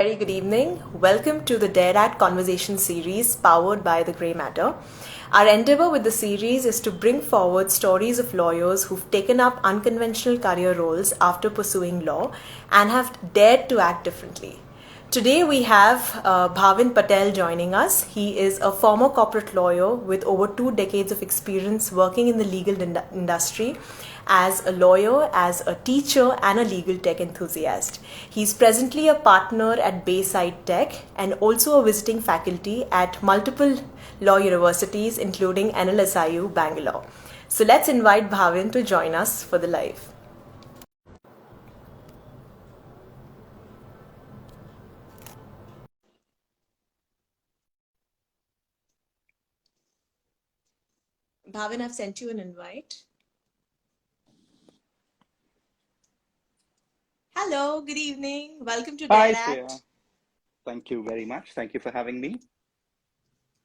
Very good evening. Welcome to the Dare At Conversation series powered by the Grey Matter. Our endeavor with the series is to bring forward stories of lawyers who've taken up unconventional career roles after pursuing law and have dared to act differently. Today we have Bhavin Patel joining us. He is a former corporate lawyer with over 2 decades of experience working in the legal industry as a lawyer, as a teacher, and a legal tech enthusiast. He's presently a partner at Bayside Tech and also a visiting faculty at multiple law universities, including NLSIU Bangalore. So let's invite Bhavin to join us for the live. Bhavin, I've sent you an invite. Hello, good evening. Welcome to Hi, Dare Shreya. Act. Thank you very much. Thank you for having me.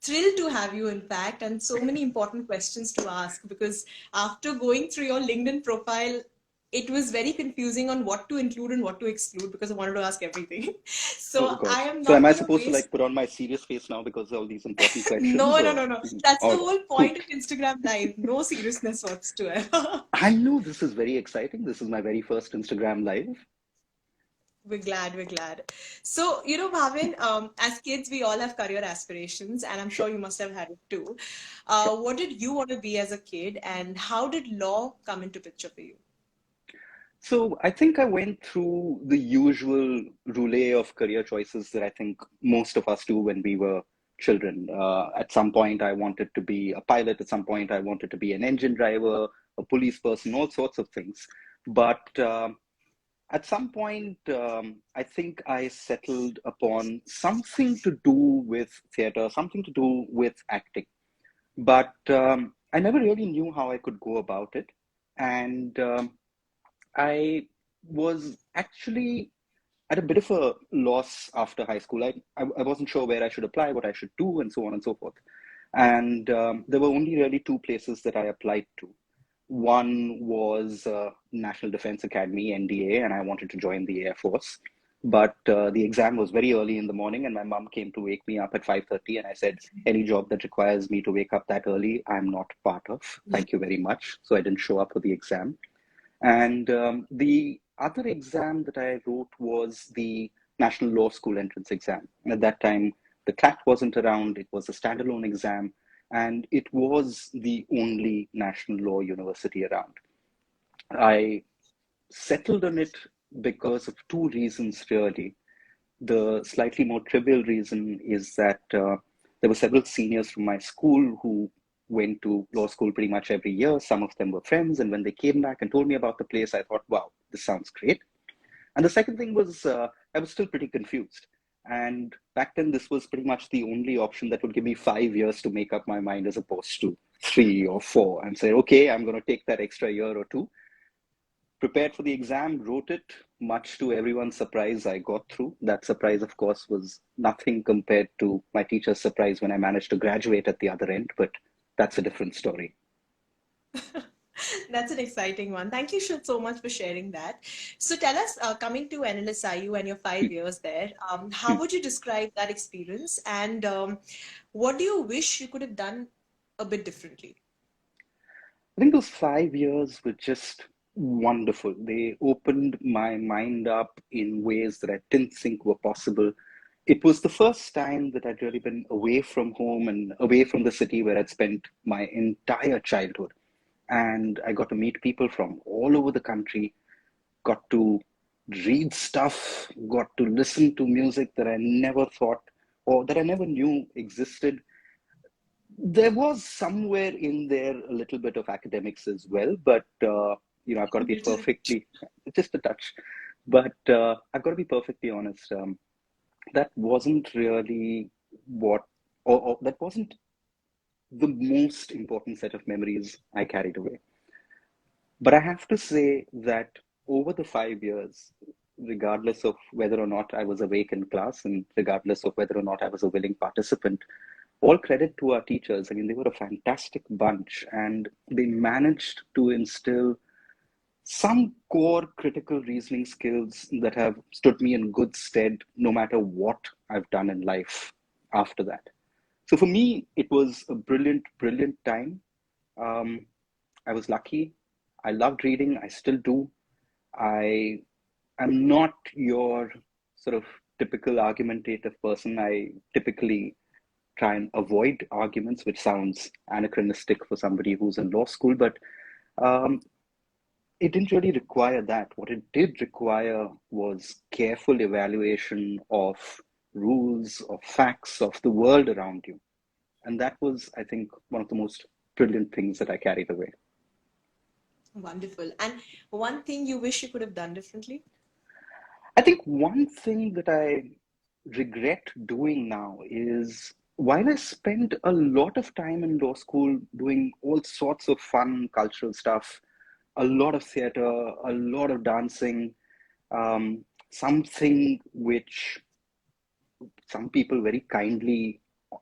Thrilled to have you, in fact, and so many important questions to ask because after going through your LinkedIn profile, it was very confusing on what to include and what to exclude because I wanted to ask everything. Oh So God. I am So am not I going to supposed to waste. like put on my serious face now because of all these important questions No, no, or no, no. That's the all right. whole Cool. point of Instagram Live. No seriousness whatsoever. I know this is very exciting. This is my very first Instagram live. We're glad, we're glad. So, Bhavin, as kids, we all have career aspirations, and I'm Sure, sure you must have had it too. sure. What did you want to be as a kid, and how did law come into picture for you? So I think I went through the usual roulette of career choices that I think most of us do when we were children. At some point, I wanted to be a pilot. At some point, I wanted to be an engine driver, a police person, all sorts of things. But at some point, I think I settled upon something to do with theater, something to do with acting. But I never really knew how I could go about it. And I was actually at a bit of a loss after high school. I wasn't sure where I should apply, what I should do, and so on and so forth. And there were only really two places that I applied to. One was National Defense Academy, NDA, and I wanted to join the Air Force. But the exam was very early in the morning, and my mom came to wake me up at 5:30, and I said, any job that requires me to wake up that early, I'm not part of. Thank you very much. So I didn't show up for the exam. And the other exam that I wrote was the National Law School entrance exam. And at that time, the CLAT wasn't around, it was a standalone exam, and it was the only national law university around. I settled on it because of two reasons, really. The slightly more trivial reason is that there were several seniors from my school who went to law school pretty much every year. Some of them were friends. And when they came back and told me about the place, I thought, wow, this sounds great. And the second thing was I was still pretty confused. And back then, this was pretty much the only option that would give me 5 years to make up my mind as opposed to 3 or 4 and say, okay, I'm going to take that extra year or two. Prepared for the exam, wrote it, much to everyone's surprise, I got through. That surprise, of course, was nothing compared to my teacher's surprise when I managed to graduate at the other end, but that's a different story. That's an exciting one. Thank you so much for sharing that. So tell us, coming to NLSIU and your 5 years there, how would you describe that experience and what do you wish you could have done a bit differently? I think those 5 years were just wonderful. They opened my mind up in ways that I didn't think were possible. It was the first time that I'd really been away from home and away from the city where I'd spent my entire childhood. And I got to meet people from all over the country, got to read stuff, got to listen to music that I never thought or that I never knew existed. There was somewhere in there a little bit of academics as well, but I've got to be Little. perfectly, just a touch, but I've got to be perfectly honest. That wasn't really what, or that wasn't the most important set of memories I carried away. But I have to say that over the 5 years, regardless of whether or not I was awake in class and regardless of whether or not I was a willing participant, all credit to our teachers. I mean, they were a fantastic bunch and they managed to instill some core critical reasoning skills that have stood me in good stead no matter what I've done in life after that. So for me, it was a brilliant, brilliant time. Um, I was lucky. I loved reading. I still do. I am not your sort of typical argumentative person. I typically try and avoid arguments, which sounds anachronistic for somebody who's in law school, but um, it didn't really require that. What it did require was careful evaluation of rules, of facts, of the world around you. And that was, I think, one of the most brilliant things that I carried away. Wonderful. And one thing you wish you could have done differently? I think one thing that I regret doing now is while I spent a lot of time in law school doing all sorts of fun cultural stuff, a lot of theater, a lot of dancing, something which some people very kindly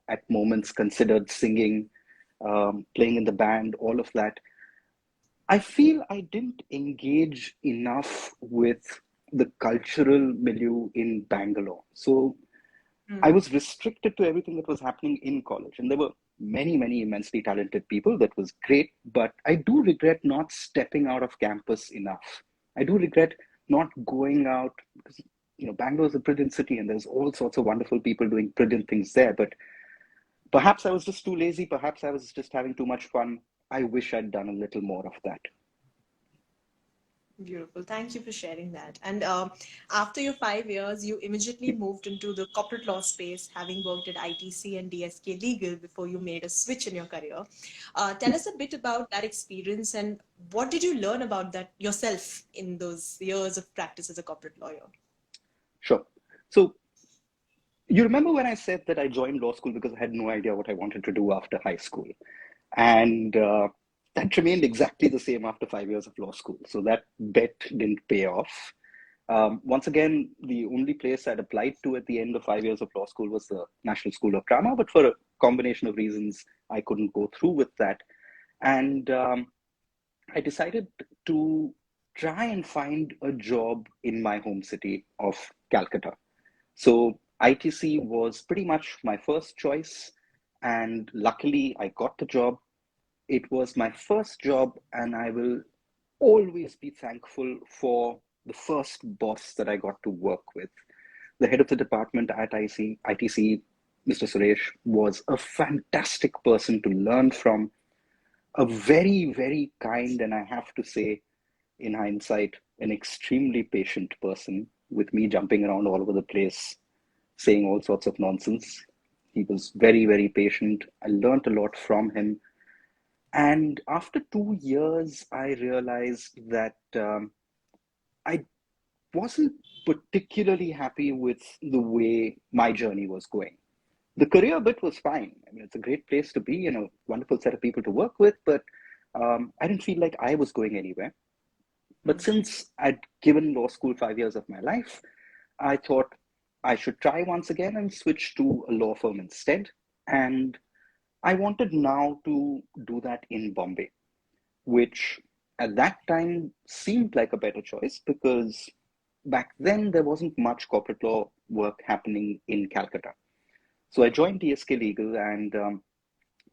at moments considered singing, playing in the band, all of that. I feel I didn't engage enough with the cultural milieu in Bangalore. So I Mm. was restricted to everything that was happening in college. And there were many, many immensely talented people. That was great. But I do regret not stepping out of campus enough. I do regret not going out because, Bangalore is a brilliant city and there's all sorts of wonderful people doing brilliant things there. But perhaps I was just too lazy. Perhaps I was just having too much fun. I wish I'd done a little more of that. Beautiful. Thank you for sharing that. And after your 5 years, you immediately moved into the corporate law space, having worked at ITC and DSK Legal before you made a switch in your career. Tell us a bit about that experience and what did you learn about that yourself in those years of practice as a corporate lawyer? Sure. So you remember when I said that I joined law school because I had no idea what I wanted to do after high school? And that remained exactly the same after 5 years of law school. So that bet didn't pay off. Once again, the only place I'd applied to at the end of 5 years of law school was the National School of Drama, but for a combination of reasons, I couldn't go through with that. And I decided to try and find a job in my home city of Calcutta. So ITC was pretty much my first choice. And luckily, I got the job. It was my first job, and I will always be thankful for the first boss that I got to work with. The head of the department at ITC, Mr. Suresh, was a fantastic person to learn from, a very, very kind, and I have to say, in hindsight, an extremely patient person with me jumping around all over the place, saying all sorts of nonsense. He was very, very patient. I learned a lot from him. And after 2 years, I realized that I wasn't particularly happy with the way my journey was going. The career bit was fine. I mean, it's a great place to be and a wonderful set of people to work with, but I didn't feel like I was going anywhere. But since I'd given law school 5 years of my life, I thought I should try once again and switch to a law firm instead. And I wanted now to do that in Bombay, which at that time seemed like a better choice because back then there wasn't much corporate law work happening in Calcutta. So I joined DSK Legal, and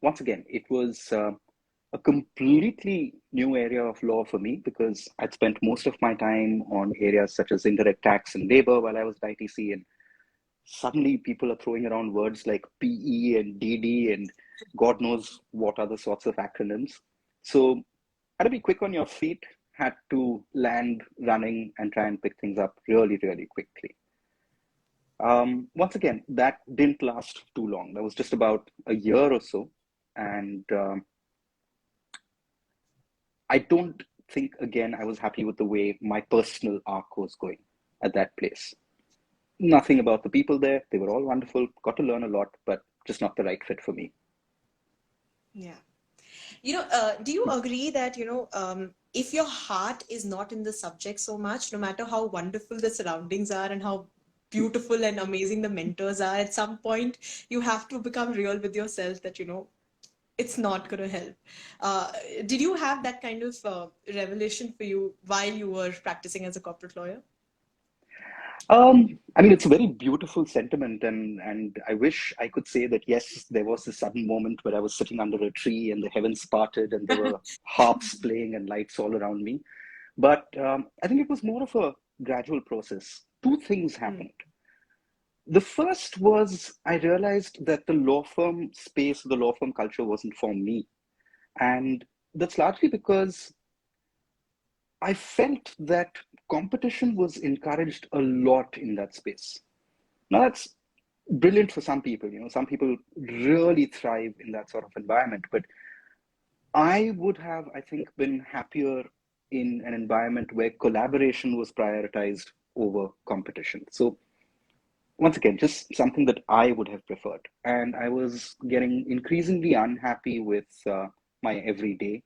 once again, it was a completely new area of law for me because I'd spent most of my time on areas such as indirect tax and labor while I was at ITC, and suddenly people are throwing around words like PE and DD and God knows what other sorts of acronyms. So had to be quick on your feet, had to land running and try and pick things up really, really quickly. Once again, that didn't last too long. That was just about a year or so. And I don't think, again, I was happy with the way my personal arc was going at that place. Nothing about the people there. They were all wonderful, got to learn a lot, but just not the right fit for me. Yeah. Do you agree that, if your heart is not in the subject so much, no matter how wonderful the surroundings are and how beautiful and amazing the mentors are, at some point you have to become real with yourself that, it's not going to help. Uh, did you have that kind of revelation for you while you were practicing as a corporate lawyer? I mean, it's a very beautiful sentiment, and I wish I could say that yes, there was a sudden moment where I was sitting under a tree and the heavens parted and there were harps playing and lights all around me. But I think it was more of a gradual process. Two things Hmm. happened. The first was I realized that the law firm space, the law firm culture wasn't for me. And that's largely because I felt that competition was encouraged a lot in that space. Now, that's brilliant for some people. You know, some people really thrive in that sort of environment. But I would have, I think, been happier in an environment where collaboration was prioritized over competition. So once again, just something that I would have preferred. And I was getting increasingly unhappy with my everyday.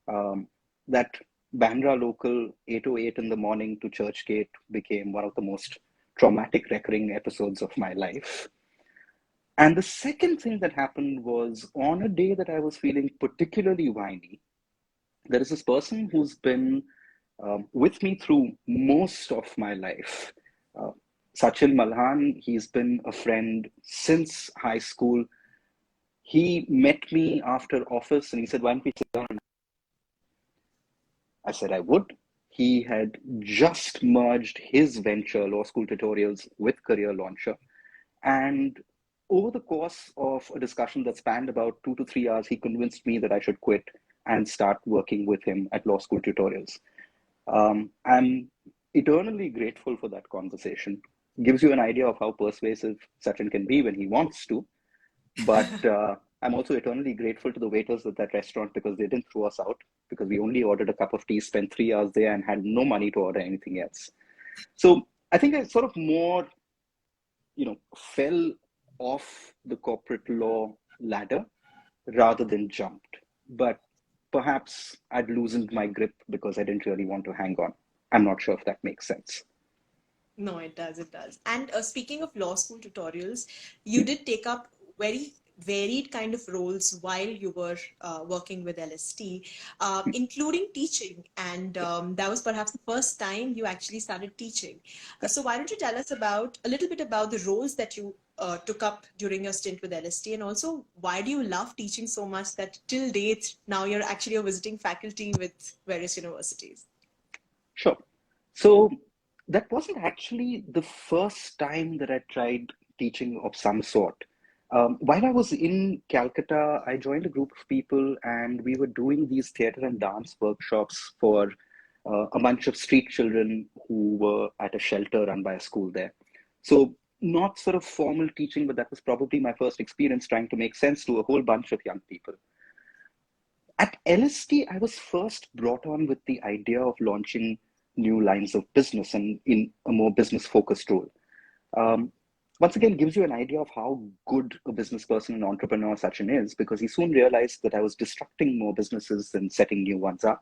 Um, that Bandra local 8:08 in the morning to Churchgate became one of the most traumatic recurring episodes of my life. And the second thing that happened was on a day that I was feeling particularly whiny, there is this person who's been with me through most of my life. Uh, Sachin Malhan, he's been a friend since high school. He met me after office and he said, "Why don't we sit down?" I said I would. He had just merged his venture, Law School Tutorials, with Career Launcher. And over the course of a discussion that spanned about 2 to 3 hours, he convinced me that I should quit and start working with him at Law School Tutorials. I'm eternally grateful for that conversation. Gives you an idea of how persuasive Sachin can be when he wants to. But I'm also eternally grateful to the waiters at that restaurant because they didn't throw us out because we only ordered a cup of tea, spent 3 hours there, and had no money to order anything else. So I think I sort of more, fell off the corporate law ladder rather than jumped. But perhaps I'd loosened my grip because I didn't really want to hang on. I'm not sure if that makes sense. No, it does. It does. And speaking of law school tutorials, you Yeah, did take up very varied kind of roles while you were working with LST, yeah, including teaching. And yeah, that was perhaps the first time you actually started teaching. yeah. So why don't you tell us about a little bit about the roles that you took up during your stint with LST, and also why do you love teaching so much that till date now you're actually a visiting faculty with various universities? Sure. So that wasn't actually the first time that I tried teaching of some sort. While I was in Calcutta, I joined a group of people and we were doing these theater and dance workshops for a bunch of street children who were at a shelter run by a school there. So, not sort of formal teaching, but that was probably my first experience trying to make sense to a whole bunch of young people. At LST, I was first brought on with the idea of launching new lines of business and in a more business focused role. Um, Once again, gives you an idea of how good a business person and entrepreneur Sachin is, because he soon realized that I was disrupting more businesses than setting new ones up.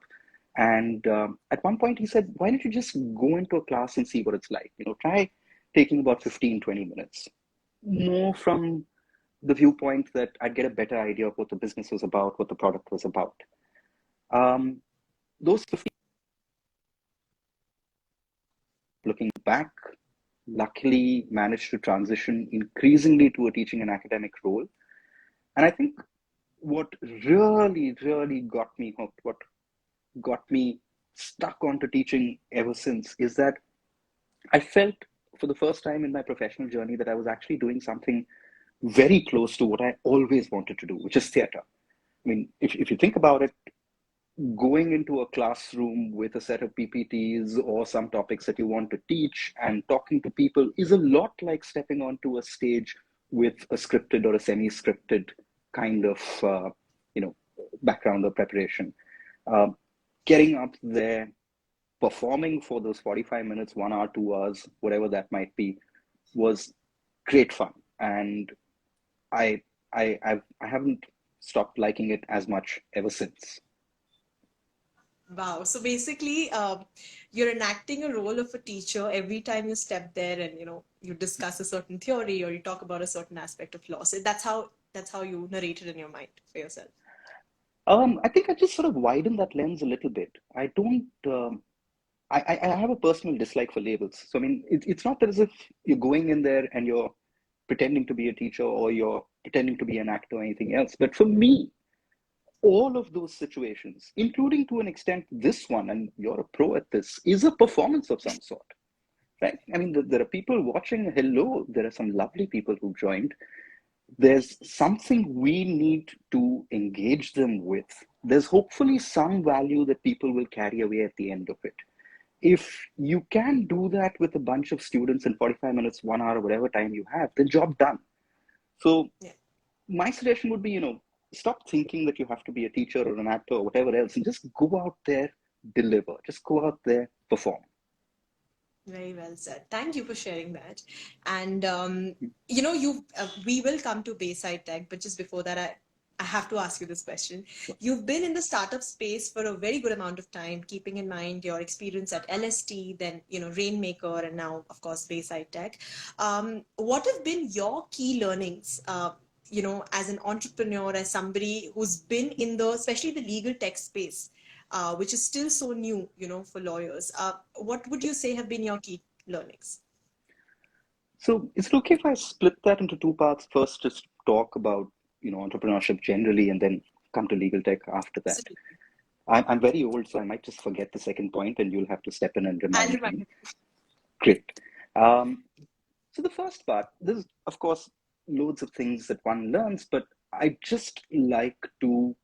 And at one point, he said, "Why don't you just go into a class and see what it's like? You know, try taking about 15, 20 minutes." More from the viewpoint that I'd get a better idea of what the business was about, what the product was about. Um, those 50, looking back, luckily managed to transition increasingly to a teaching and academic role. And I think what really, really got me hooked, what got me stuck onto teaching ever since is that I felt for the first time in my professional journey that I was actually doing something very close to what I always wanted to do, which is theater. I mean, if you think about it, going into a classroom with a set of PPTs or some topics that you want to teach and talking to people is a lot like stepping onto a stage with a scripted or a semi-scripted kind of you know background or preparation. Um, Getting up there, performing for those 45 minutes, 1 hour, 2 hours, whatever that might be, was great fun, and I haven't stopped liking it as much ever since. Wow. So basically, you're enacting a role of a teacher every time you step there and you discuss a certain theory or you talk about a certain aspect of law. So that's how you narrate it in your mind for yourself. I think I just sort of widen that lens a little bit. I don't. I have a personal dislike for labels. So I mean, it's not as if you're going in there and you're pretending to be a teacher or you're pretending to be an actor or anything else. But for me, all of those situations, including to an extent this one, and you're a pro at this, is a performance of some sort, right? I mean, there are people watching. Hello, there are some lovely people who joined. There's something we need to engage them with. There's hopefully some value that people will carry away at the end of it. If you can do that with a bunch of students in 45 minutes, 1 hour, whatever time you have, the job done. So Yeah. my suggestion would be, stop thinking that you have to be a teacher or an actor or whatever else, and just go out there, deliver. Just go out there, perform. Very well said. Thank you for sharing that. And you we will come to Bayside Tech, but just before that, I have to ask you this question. Sure. You've been in the startup space for a very good amount of time, keeping in mind your experience at LST, then Rainmaker, and now of course Bayside Tech. What have been your key learnings? As an entrepreneur, as somebody who's been in the, especially the legal tech space, which is still so new, for lawyers. What would you say have been your key learnings? So is it okay if I split that into two parts? First, just talk about, entrepreneurship generally, and then come to legal tech after that. Absolutely. I'm very old, so I might just forget the second point, and you'll have to step in and And remind remind me. me. Great. Um, so the first part, there's of course loads of things that one learns, but I just like to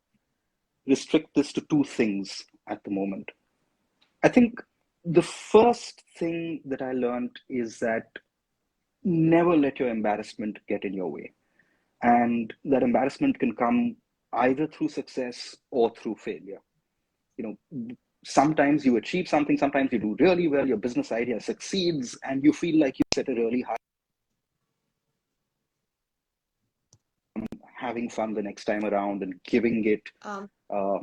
restrict this to two things at the moment. I think the first thing that I learned is that never let your embarrassment get in your way. And that embarrassment can come either through success or through failure. Sometimes you achieve something, sometimes you do really well, your business idea succeeds, and you feel like you set a really high, having fun the next time around and giving it. Um, Uh,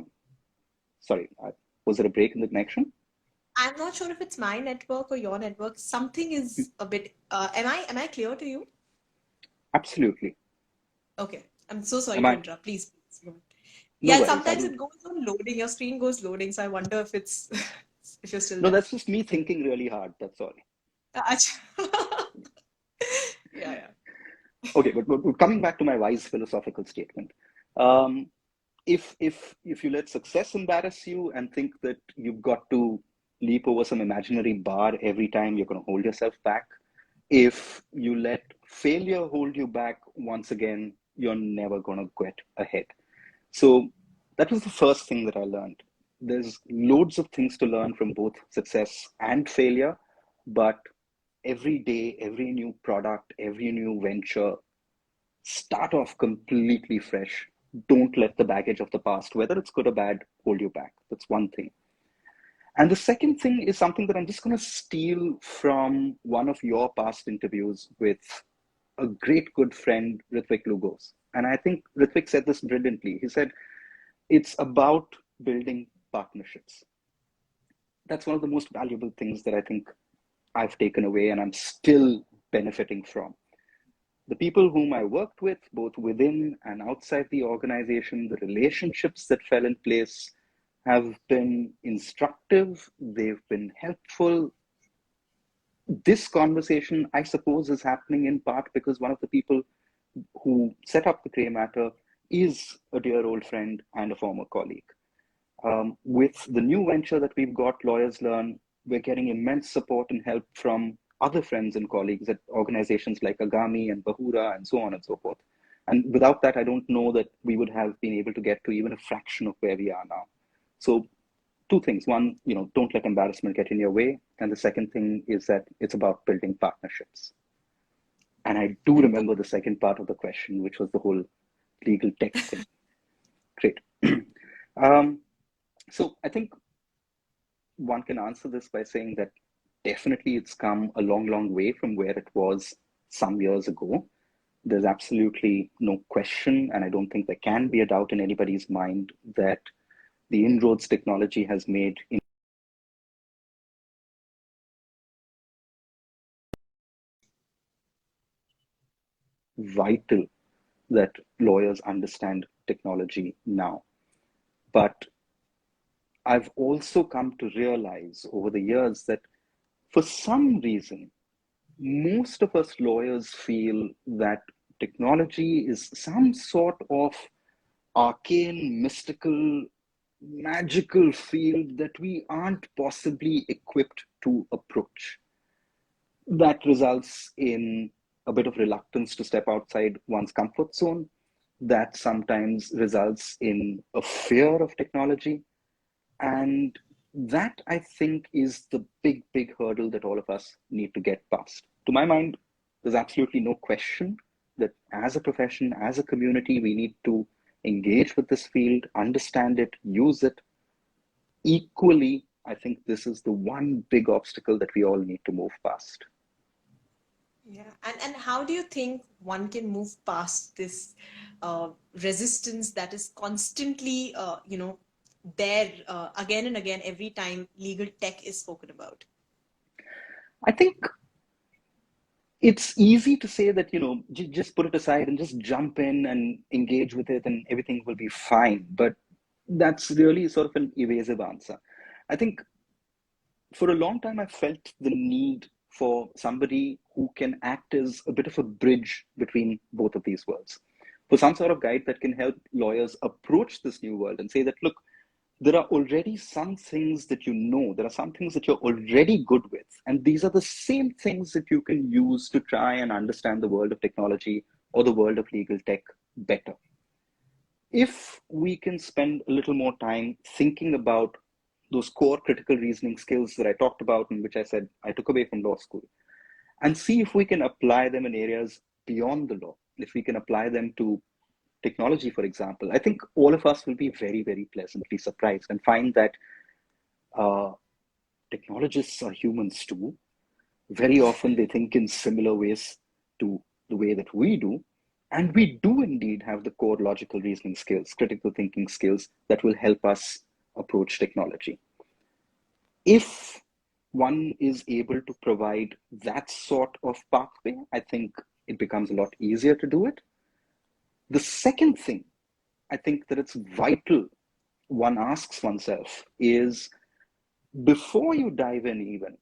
sorry, was there a break in the connection? I'm not sure if it's my network or your network. Something is a bit. Am I clear to you? Absolutely. Okay. I'm so sorry Am to I? interrupt. Please. Please. No Yeah, worries. I sometimes don't. it goes on loading. Your screen goes loading, so I wonder if it's if you're still No, there. that's just me thinking really hard. That's all. Ach- Yeah, yeah. Okay, but coming back to my wise philosophical statement, um, if you let success embarrass you and think that you've got to leap over some imaginary bar every time, you're going to hold yourself back. If you let failure hold you back, once again, you're never going to get ahead. So that was the first thing that I learned. There's loads of things to learn from both success and failure, but every day, every new product, every new venture, start off completely fresh. Don't let the baggage of the past, whether it's good or bad, hold you back. That's one thing. And the second thing is something that I'm just going to steal from one of your past interviews with a great good friend, Ritvik Lugos. And I think Ritvik said this brilliantly. He said, it's about building partnerships. That's one of the most valuable things that I think I've taken away and I'm still benefiting from. The people whom I worked with, both within and outside the organization, the relationships that fell in place have been instructive, they've been helpful. This conversation, I suppose, is happening in part because one of the people who set up the Grey Matter is a dear old friend and a former colleague. With the new venture that we've got, Lawyers Learn, we're getting immense support and help from other friends and colleagues at organizations like Agami and Bahura and so on and so forth. And without that, I don't know that we would have been able to get to even a fraction of where we are now. So two things. One, don't let embarrassment get in your way. And the second thing is that it's about building partnerships. And I do And remember the second part of the question, which was the whole legal tech thing. Great. um, so I think one can answer this by saying that definitely it's come a long, long way from where it was some years ago. There's absolutely no question, and I don't think there can be a doubt in anybody's mind that the inroads technology has made in vital that lawyers understand technology now. But I've also come to realize over the years that for some reason, most of us lawyers feel that technology is some sort of arcane, mystical, magical field that we aren't possibly equipped to approach. That results in a bit of reluctance to step outside one's comfort zone. That sometimes results in a fear of technology. And that, I think, is the big, big hurdle that all of us need to get past. To my mind, there's absolutely no question that as a profession, as a community, we need to engage with this field, understand it, use it. Equally, I think this is the one big obstacle that we all need to move past. Yeah, and how do you think one can move past this resistance that is constantly, there again and again every time legal tech is spoken about? I think it's easy to say that, just put it aside and just jump in and engage with it and everything will be fine. But that's really sort of an evasive answer. I think for a long time, I felt the need for somebody who can act as a bit of a bridge between both of these worlds, for some sort of guide that can help lawyers approach this new world and say that, look, there are already some things that there are some things that you're already good with. And these are the same things that you can use to try and understand the world of technology or the world of legal tech better. If we can spend a little more time thinking about those core critical reasoning skills that I talked about and which I said I took away from law school, and see if we can apply them in areas beyond the law, if we can apply them to technology, for example, I think all of us will be very, very pleasantly surprised and find that technologists are humans too. Very often they think in similar ways to the way that we do. And we do indeed have the core logical reasoning skills, critical thinking skills that will help us approach technology. If one is able to provide that sort of pathway, I think it becomes a lot easier to do it. The second thing I think that it's vital one asks oneself is, before you dive in even,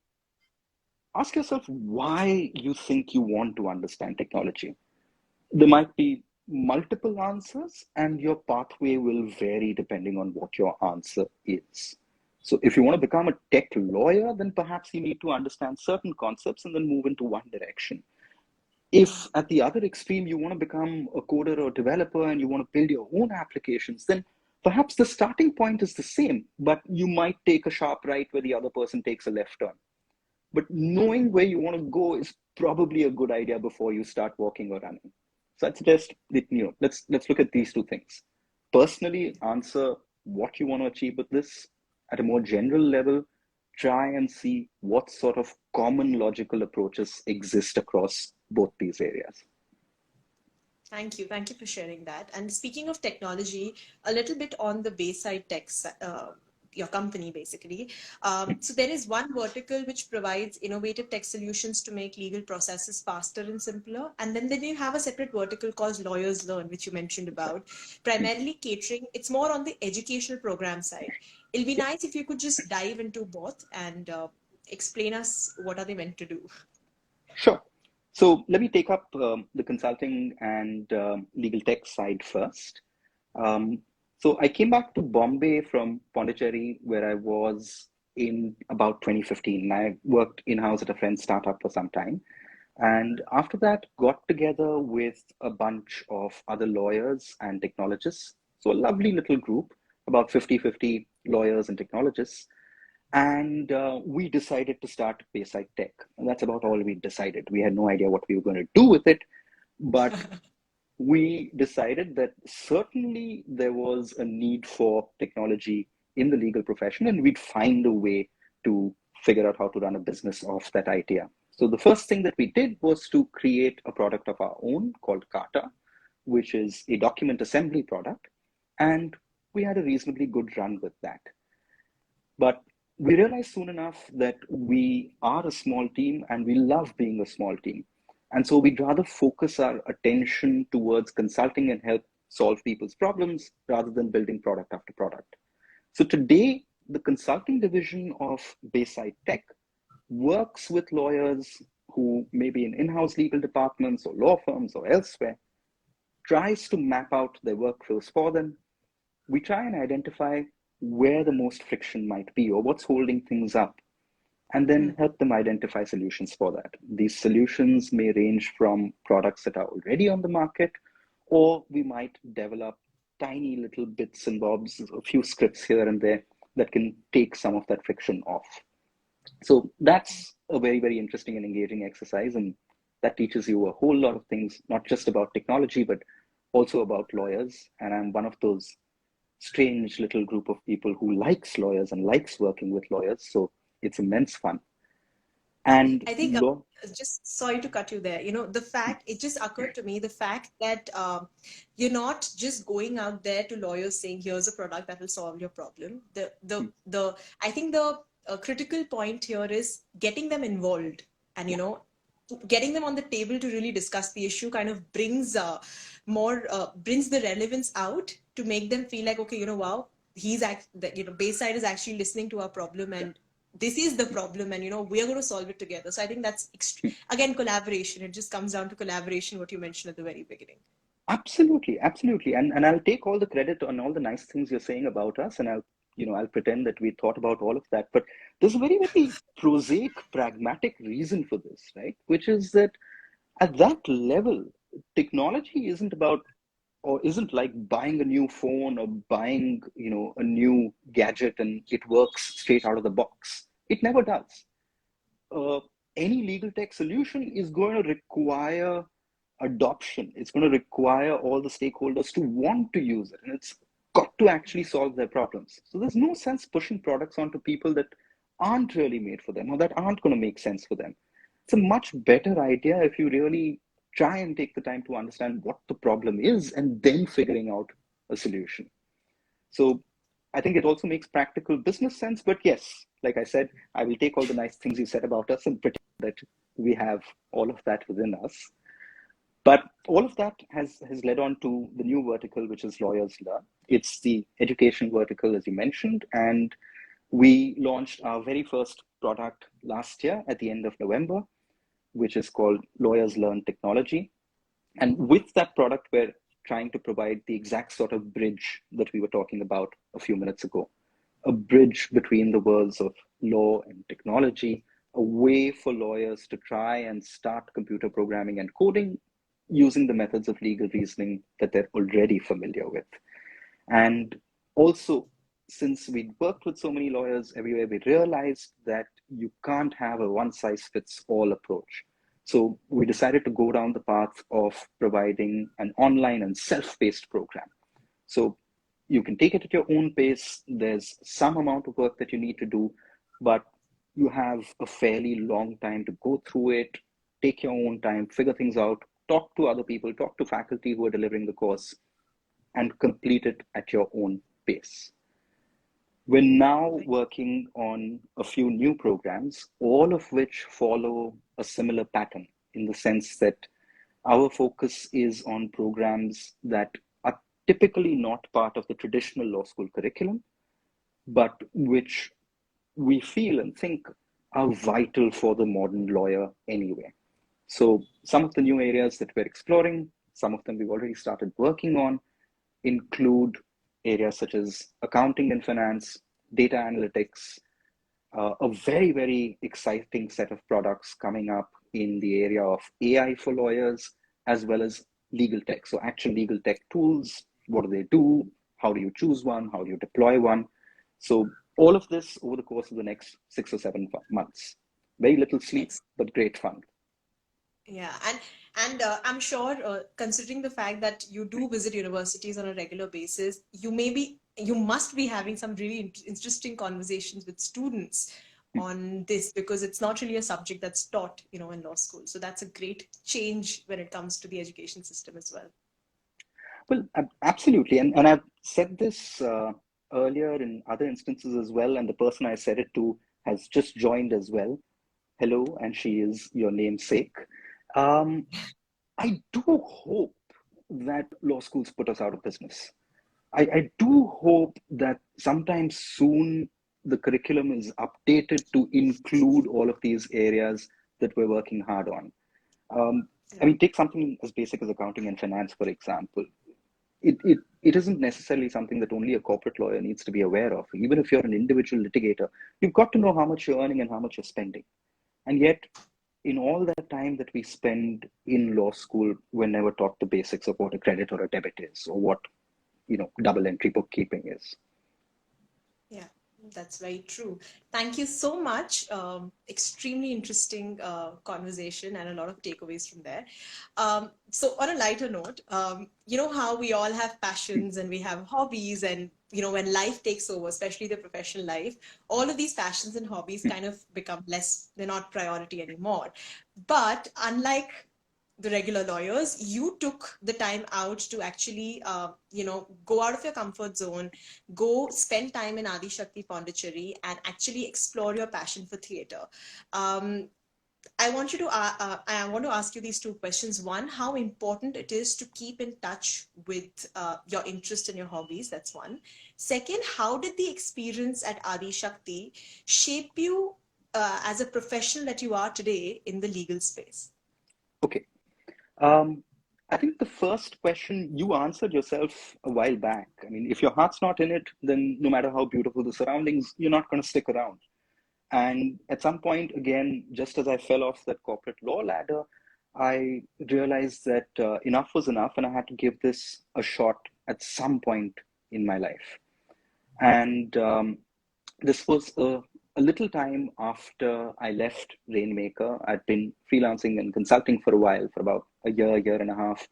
ask yourself why you think you want to understand technology. There might be multiple answers and your pathway will vary depending on what your answer is. So if you want to become a tech lawyer, then perhaps you need to understand certain concepts and then move into one direction. If at the other extreme, you want to become a coder or developer and you want to build your own applications, then perhaps the starting point is the same, but you might take a sharp right where the other person takes a left turn. But knowing where you want to go is probably a good idea before you start walking or running. So I'd suggest that, let's look at these two things. Personally, answer what you want to achieve with this. At a more general level, try and see what sort of common logical approaches exist across both these areas. Thank you. Thank you for sharing that. And speaking of technology, a little bit on the Bayside Tech, your company basically. So there is one vertical which provides innovative tech solutions to make legal processes faster and simpler. And then you have a separate vertical called Lawyers Learn, which you mentioned about, primarily catering. It's more on the educational program side. It'll be nice if you could just dive into both and explain us what are they meant to do. Sure. So let me take up the consulting and legal tech side first. So I came back to Bombay from Pondicherry, where I was in about 2015. I worked in-house at a friend's startup for some time. And after that, got together with a bunch of other lawyers and technologists. So a lovely little group, about 50-50 lawyers and technologists. And we decided to start Bayside Tech. And that's about all we decided. We had no idea what we were going to do with it. But we decided that certainly there was a need for technology in the legal profession, and we'd find a way to figure out how to run a business off that idea. So the first thing that we did was to create a product of our own called Kata, which is a document assembly product. And we had a reasonably good run with that. But we realized soon enough that we are a small team and we love being a small team. And so we'd rather focus our attention towards consulting and help solve people's problems rather than building product after product. So today, the consulting division of Bayside Tech works with lawyers who may be in in-house legal departments or law firms or elsewhere, tries to map out their workflows for them. We try and identify where the most friction might be or what's holding things up, and then help them identify solutions for that. These solutions may range from products that are already on the market, or we might develop tiny little bits and bobs, a few scripts here and there that can take some of that friction off. So that's a very, very interesting and engaging exercise. And that teaches you a whole lot of things, not just about technology, but also about lawyers. And I'm one of those strange little group of people who likes lawyers and likes working with lawyers. So it's immense fun. And I think, just sorry to cut you there. The fact, it just occurred to me, the fact that you're not just going out there to lawyers saying, here's a product that will solve your problem. I think the critical point here is getting them involved, and, getting them on the table to really discuss the issue kind of brings the relevance out to make them feel like, okay, wow, Bayside is actually listening to our problem, and this is the problem, and we are going to solve it together. So I think that's again collaboration. It just comes down to collaboration, what you mentioned at the very beginning. absolutely, absolutely. And I'll take all the credit on all the nice things you're saying about us, and I'll pretend that we thought about all of that. But there's a very, very prosaic, pragmatic reason for this, right? Which is that at that level, technology isn't about, or isn't like buying a new phone or buying, a new gadget and it works straight out of the box. It never does. uh, any legal tech solution is going to require adoption. It's going to require all the stakeholders to want to use it, and it's got to actually solve their problems. So there's no sense pushing products onto people that aren't really made for them or that aren't going to make sense for them. It's a much better idea if you really try and take the time to understand what the problem is and then figuring out a solution. So I think it also makes practical business sense. But yes, like I said, I will take all the nice things you said about us and pretend that we have all of that within us. But all of that has led on to the new vertical, which is Lawyers Learn. It's the education vertical, as you mentioned. And we launched our very first product last year at the end of November, which is called Lawyers Learn Technology. And with that product, we're trying to provide the exact sort of bridge that we were talking about a few minutes ago, a bridge between the worlds of law and technology, a way for lawyers to try and start computer programming and coding using the methods of legal reasoning that they're already familiar with. And also, since we'd worked with so many lawyers everywhere, we realized that you can't have a one size fits all approach. So we decided to go down the path of providing an online and self-paced program. So you can take it at your own pace. There's some amount of work that you need to do, but you have a fairly long time to go through it, take your own time, figure things out, talk to other people, talk to faculty who are delivering the course, and complete it at your own pace. We're now working on a few new programs, all of which follow a similar pattern in the sense that our focus is on programs that are typically not part of the traditional law school curriculum, but which we feel and think are vital for the modern lawyer anyway. So some of the new areas that we're exploring, some of them we've already started working on, include areas such as accounting and finance, data analytics, a very, very exciting set of products coming up in the area of AI for lawyers, as well as legal tech. So actual legal tech tools, what do they do? How do you choose one? How do you deploy one? So all of this over the course of the next 6 or 7 months. Very little sleep, but great fun. Yeah, and I'm sure, considering the fact that you do visit universities on a regular basis, you must be having some really interesting conversations with students on this, because it's not really a subject that's taught, in law school. So that's a great change when it comes to the education system as well. Well, absolutely. And I've said this earlier in other instances as well. And the person I said it to has just joined as well. Hello, and she is your namesake. I do hope that law schools put us out of business. I do hope that sometime soon the curriculum is updated to include all of these areas that we're working hard on. I mean, take something as basic as accounting and finance, for example. It isn't necessarily something that only a corporate lawyer needs to be aware of. Even if you're an individual litigator, you've got to know how much you're earning and how much you're spending. And yet, in all that time that we spend in law school, we're never taught the basics of what a credit or a debit is, or what, double entry bookkeeping is. Yeah, that's very true. Thank you so much. Extremely interesting conversation and a lot of takeaways from there. So, on a lighter note, you know how we all have passions and we have hobbies, and when life takes over, especially the professional life, all of these passions and hobbies kind of become less, they're not priority anymore. But unlike the regular lawyers, you took the time out to actually, go out of your comfort zone, go spend time in Adi Shakti Pondicherry, and actually explore your passion for theater. Um, I want to ask you these two questions. One, how important it is to keep in touch with your interest and your hobbies. That's one. Second, how did the experience at Adi Shakti shape you as a professional that you are today in the legal space? Okay. Um, I think the first question you answered yourself a while back. I mean, if your heart's not in it, then no matter how beautiful the surroundings, you're not going to stick around. And at some point, again, just as I fell off that corporate law ladder, I realized that enough was enough and I had to give this a shot at some point in my life. And this was a little time after I left Rainmaker. I'd been freelancing and consulting for a while, for about a year and a half,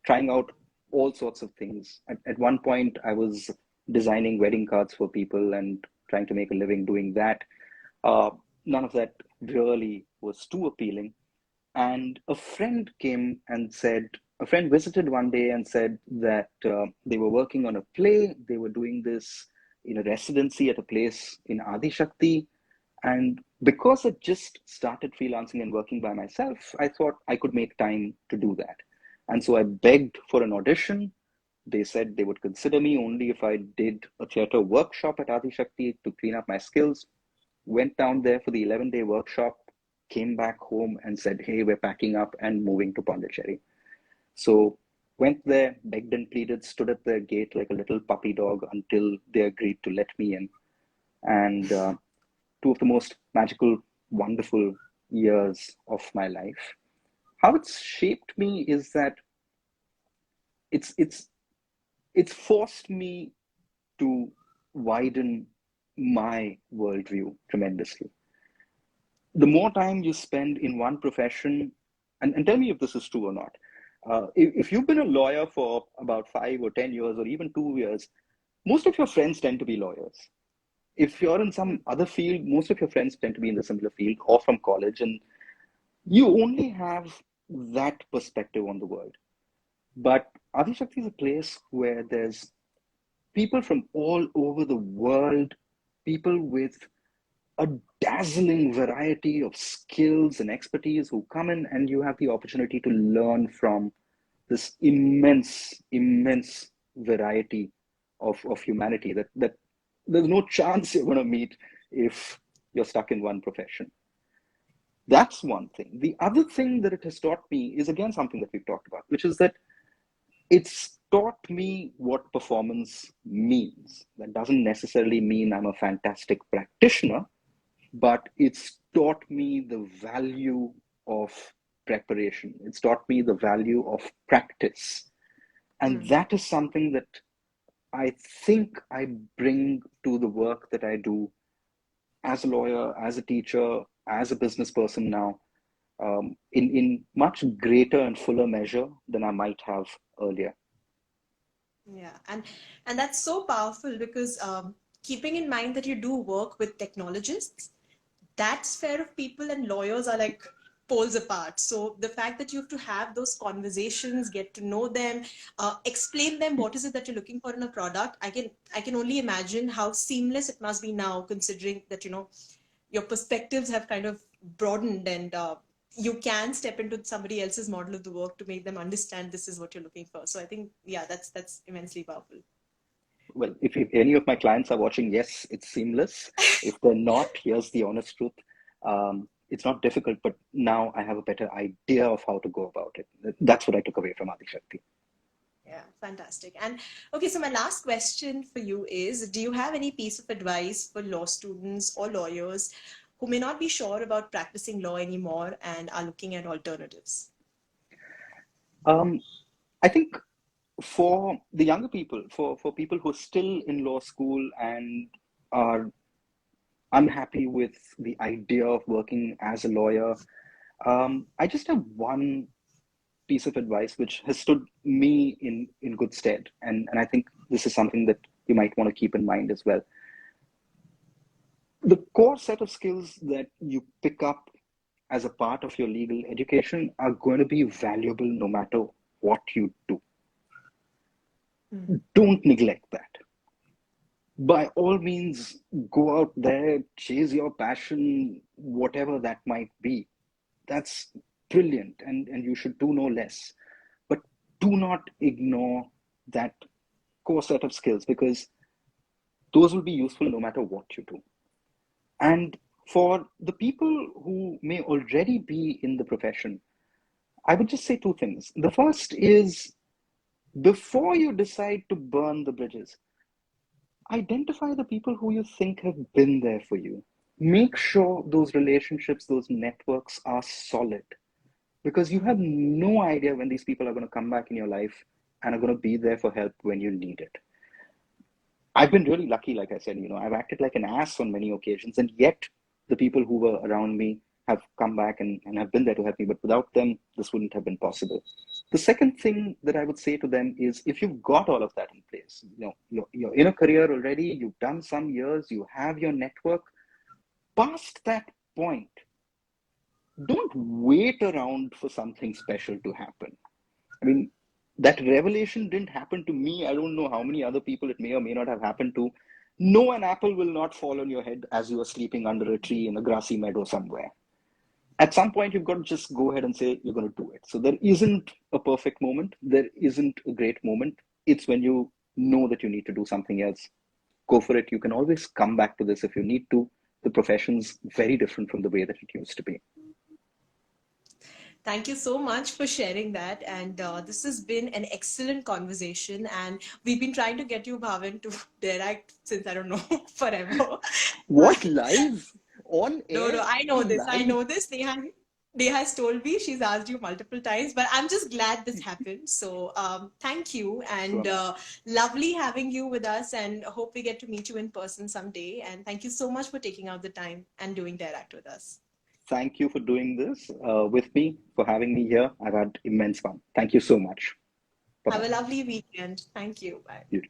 trying out all sorts of things. At one point, I was designing wedding cards for people and trying to make a living doing that. Uh, None of that really was too appealing. And a friend visited one day and said that they were working on a play. They were doing this in a residency at a place in Adi Shakti. And because I just started freelancing and working by myself, I thought I could make time to do that. And so I begged for an audition. They said they would consider me only if I did a theater workshop at Adi Shakti to clean up my skills. Went down there for the 11-day workshop, came back home and said, hey, we're packing up and moving to Pondicherry. So went there, begged and pleaded, stood at their gate like a little puppy dog until they agreed to let me in. And two of the most magical, wonderful years of my life. How it's shaped me is that it's it's it's forced me to widen my worldview tremendously. The more time you spend in one profession, and tell me if this is true or not. If you've been a lawyer for about 5 or 10 years or even 2 years, most of your friends tend to be lawyers. If you're in some other field, most of your friends tend to be in the similar field or from college, and you only have that perspective on the world. But Adi Shakti is a place where there's people from all over the world, people with a dazzling variety of skills and expertise who come in, and you have the opportunity to learn from this immense variety of humanity that there's no chance you're going to meet if you're stuck in one profession. That's one thing. The other thing that it has taught me is again something that we've talked about, which is that it's taught me what performance means. That doesn't necessarily mean I'm a fantastic practitioner, but it's taught me the value of preparation. It's taught me the value of practice. And that is something that I think I bring to the work that I do as a lawyer, as a teacher, as a business person now, in much greater and fuller measure than I might have earlier. Yeah, and that's so powerful because keeping in mind that you do work with technologists, that sphere of people and lawyers are like poles apart. So the fact that you have to have those conversations, get to know them, explain them what is it that you're looking for in a product. I can only imagine how seamless it must be now, considering that your perspectives have kind of broadened, and you can step into somebody else's model of the work to make them understand this is what you're looking for. So I think, yeah, that's immensely powerful. well, if any of my clients are watching, yes, it's seamless. If they're not, here's the honest truth. It's not difficult, but now I have a better idea of how to go about it. That's what I took away from Adi Shakti. Yeah, fantastic. And okay, so my last question for you is, do you have any piece of advice for law students or lawyers who may not be sure about practicing law anymore and are looking at alternatives? Um, I think for the younger people, for people who are still in law school and are unhappy with the idea of working as a lawyer, I just have one piece of advice which has stood me in good stead. And I think this is something that you might want to keep in mind as well. The core set of skills that you pick up as a part of your legal education are going to be valuable no matter what you do. Don't neglect that. By all means, go out there, chase your passion, whatever that might be. That's brilliant, and you should do no less. But do not ignore that core set of skills, because those will be useful no matter what you do. And for the people who may already be in the profession, I would just say two things. The first is, before you decide to burn the bridges, identify the people who you think have been there for you. Make sure those relationships, those networks are solid, because you have no idea when these people are going to come back in your life and are going to be there for help when you need it. I've been really lucky, like I said, I've acted like an ass on many occasions, and yet the people who were around me have come back and have been there to help me. But without them, this wouldn't have been possible. The second thing that I would say to them is, if you've got all of that in place, you're in a career already, you've done some years, you have your network, past that point, don't wait around for something special to happen. I mean, that revelation didn't happen to me. I don't know how many other people it may or may not have happened to. No, an apple will not fall on your head as you are sleeping under a tree in a grassy meadow somewhere. At some point, you've got to just go ahead and say you're going to do it. So there isn't a perfect moment. There isn't a great moment. It's when you know that you need to do something else. Go for it. You can always come back to this if you need to. The profession's very different from the way that it used to be. Thank you so much for sharing that. And this has been an excellent conversation. And we've been trying to get you, Bhavin, to direct since, I don't know, forever. What, live? On No, air? I know this. I Live? know this. Neha has told me, she's asked you multiple times, but I'm just glad this happened. So thank you, Sure, and man. lovely having you with us, and hope we get to meet you in person someday. And thank you so much for taking out the time and doing Direct with us. Thank you for doing this with me, for having me here. I've had immense fun. Thank you so much. Have Bye-bye. a lovely weekend. Thank you. Bye. You too.